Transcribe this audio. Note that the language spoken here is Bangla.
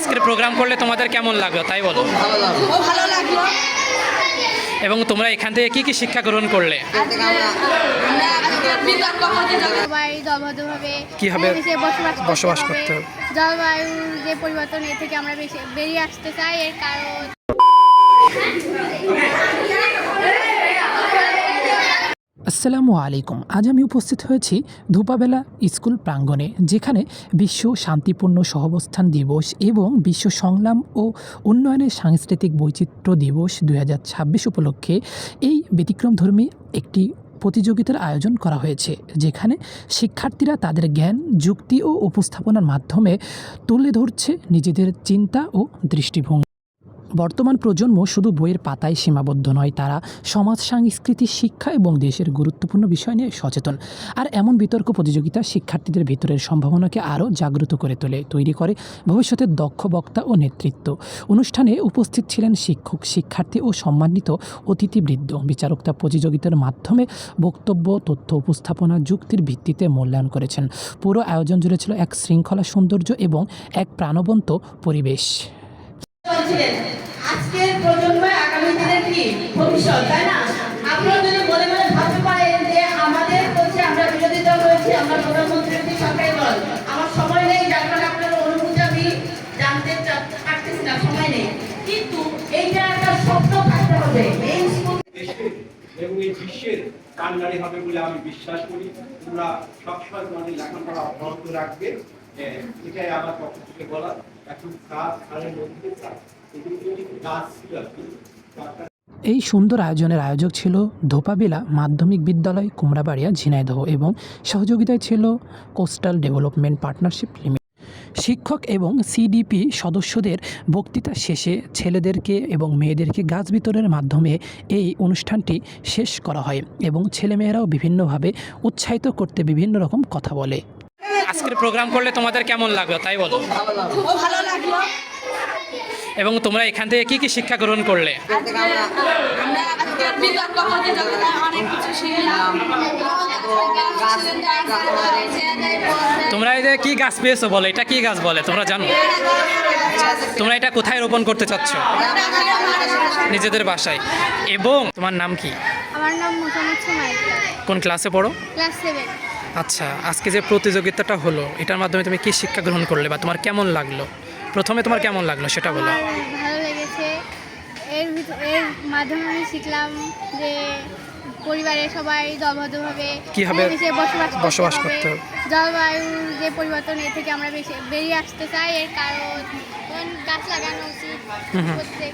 আজকের প্রোগ্রাম করলে তোমাদের কেমন লাগলো তাই বলো। ভালো লাগলো। এবং তোমরা এখান থেকে কি কি শিক্ষা গ্রহণ করলে? সবাই দলবদ্ধভাবে কিভাবে বসবাস করতে হবে। জলবায়ুর যে পরিবর্তন এর থেকে আমরা বেরিয়ে আসতে চাই। এর কারণ আসসালামু আলাইকুম। আজ আমি উপস্থিত হয়েছি ধূপাবেলা স্কুল প্রাঙ্গণে, যেখানে বিশ্ব শান্তিপূর্ণ সহাবস্থান দিবস এবং বিশ্ব সংগ্রাম ও উন্নয়নের সাংস্কৃতিক বৈচিত্র্য দিবস 2026 উপলক্ষে এই ব্যতিক্রমধর্মী একটি প্রতিযোগিতার আয়োজন করা হয়েছে, যেখানে শিক্ষার্থীরা তাদের জ্ঞান, যুক্তি ও উপস্থাপনার মাধ্যমে তুলে ধরছে নিজেদের চিন্তা ও দৃষ্টিভঙ্গি। বর্তমান প্রজন্ম শুধু বইয়ের পাতায় সীমাবদ্ধ নয়, তারা সমাজ, সংস্কৃতি, শিক্ষা এবং দেশের গুরুত্বপূর্ণ বিষয় নিয়ে সচেতন। আর এমন বিতর্ক প্রতিযোগিতা শিক্ষার্থীদের ভিতরের সম্ভাবনাকে আরও জাগ্রত করে তোলে, তৈরি করে ভবিষ্যতের দক্ষ বক্তা ও নেতৃত্ব। অনুষ্ঠানে উপস্থিত ছিলেন শিক্ষক, শিক্ষার্থী ও সম্মানিত অতিথিবৃন্দ। বিচারকরা প্রতিযোগিতার মাধ্যমে বক্তব্য, তথ্য উপস্থাপনা, যুক্তির ভিত্তিতে মূল্যায়ন করেছেন। পুরো আয়োজন জুড়ে ছিল এক শৃঙ্খলা, সৌন্দর্য এবং এক প্রাণবন্ত পরিবেশ। আজকের প্রজন্ম আগামী দিনের কি ভবিষ্যৎ, তাই না? আপনারা যদি মনে মনে ভাবতে পারেন যে আমাদের হচ্ছে আমরা বিরোধী দল রয়েছে, আমরা প্রধানমন্ত্রী সরকারি দল, আমার সময় নেই, যার কারণে আপনার অনুভূতি আমি জানতে পারতেছি না, সময় নেই, কিন্তু এইটা একটা স্বপ্ন থাকতে হবে। এই এবং এই বিশ্বের কান্ডারি হবে বলে আমি বিশ্বাস করি। তোমরা সবসময় তোমাদের লেখাপড়া অব্যাহত রাখবে, এটাই আমার পক্ষ থেকে বলা। এখন কাজ খালের মধ্যে কাজ ছিল আর কি। এই সুন্দর আয়োজনের আয়োজক ছিল ধোপাবেলা মাধ্যমিক বিদ্যালয়, কুমড়াবাড়িয়া, ঝিনাইদহ, এবং সহযোগিতায় ছিল কোস্টাল ডেভেলপমেন্ট পার্টনারশিপ লিমিটেড। শিক্ষক এবং সিডিপি সদস্যদের বক্তৃতা শেষে ছেলেদেরকে এবং মেয়েদেরকে গাছ বিতরণের মাধ্যমে এই অনুষ্ঠানটি শেষ করা হয় এবং ছেলেমেয়েরাও বিভিন্নভাবে উৎসাহিত করতে বিভিন্ন রকম কথা বলে। আজকের প্রোগ্রাম করলে তোমাদের কেমন লাগলো তাই বলো। ভালো লাগলো। এবং তোমরা এখান থেকে কি কি শিক্ষা গ্রহণ করলে? আমরা আজকে বিতর্ক প্রতিযোগিতায় অনেক কিছু শিখলাম। তোমরা এই যে কি গাছ পেয়েছো বলো, এটা কি গাছ বলে তোমরা জানো? তোমরা এটা কোথায় রোপণ করতে চাচ্ছ? নিজেদের বাসায়। এবং তোমার নাম কি? আমার নাম মোসাম্মদ সুমাইয়া, কোন ক্লাসে পড়ো? ক্লাস 7। আচ্ছা, আজকে যে প্রতিযোগিতাটা হলো এটার মাধ্যমে তুমি কি শিক্ষা গ্রহণ করলে বা তোমার কেমন লাগলো? প্রথমে তোমার কেমন লাগলো সেটা বলো। আমার ভালো লেগেছে। এর মাধ্যমে আমি শিখলাম যে পরিবারের সবাই দলবদ্ধভাবে কিভাবে বসবাস করতে হবে। জলবায়ুর যে পরিবর্তন এর থেকে আমরা বেরিয়ে আসতে চাই। এর কারণ গাছ লাগানো উচিত প্রত্যেক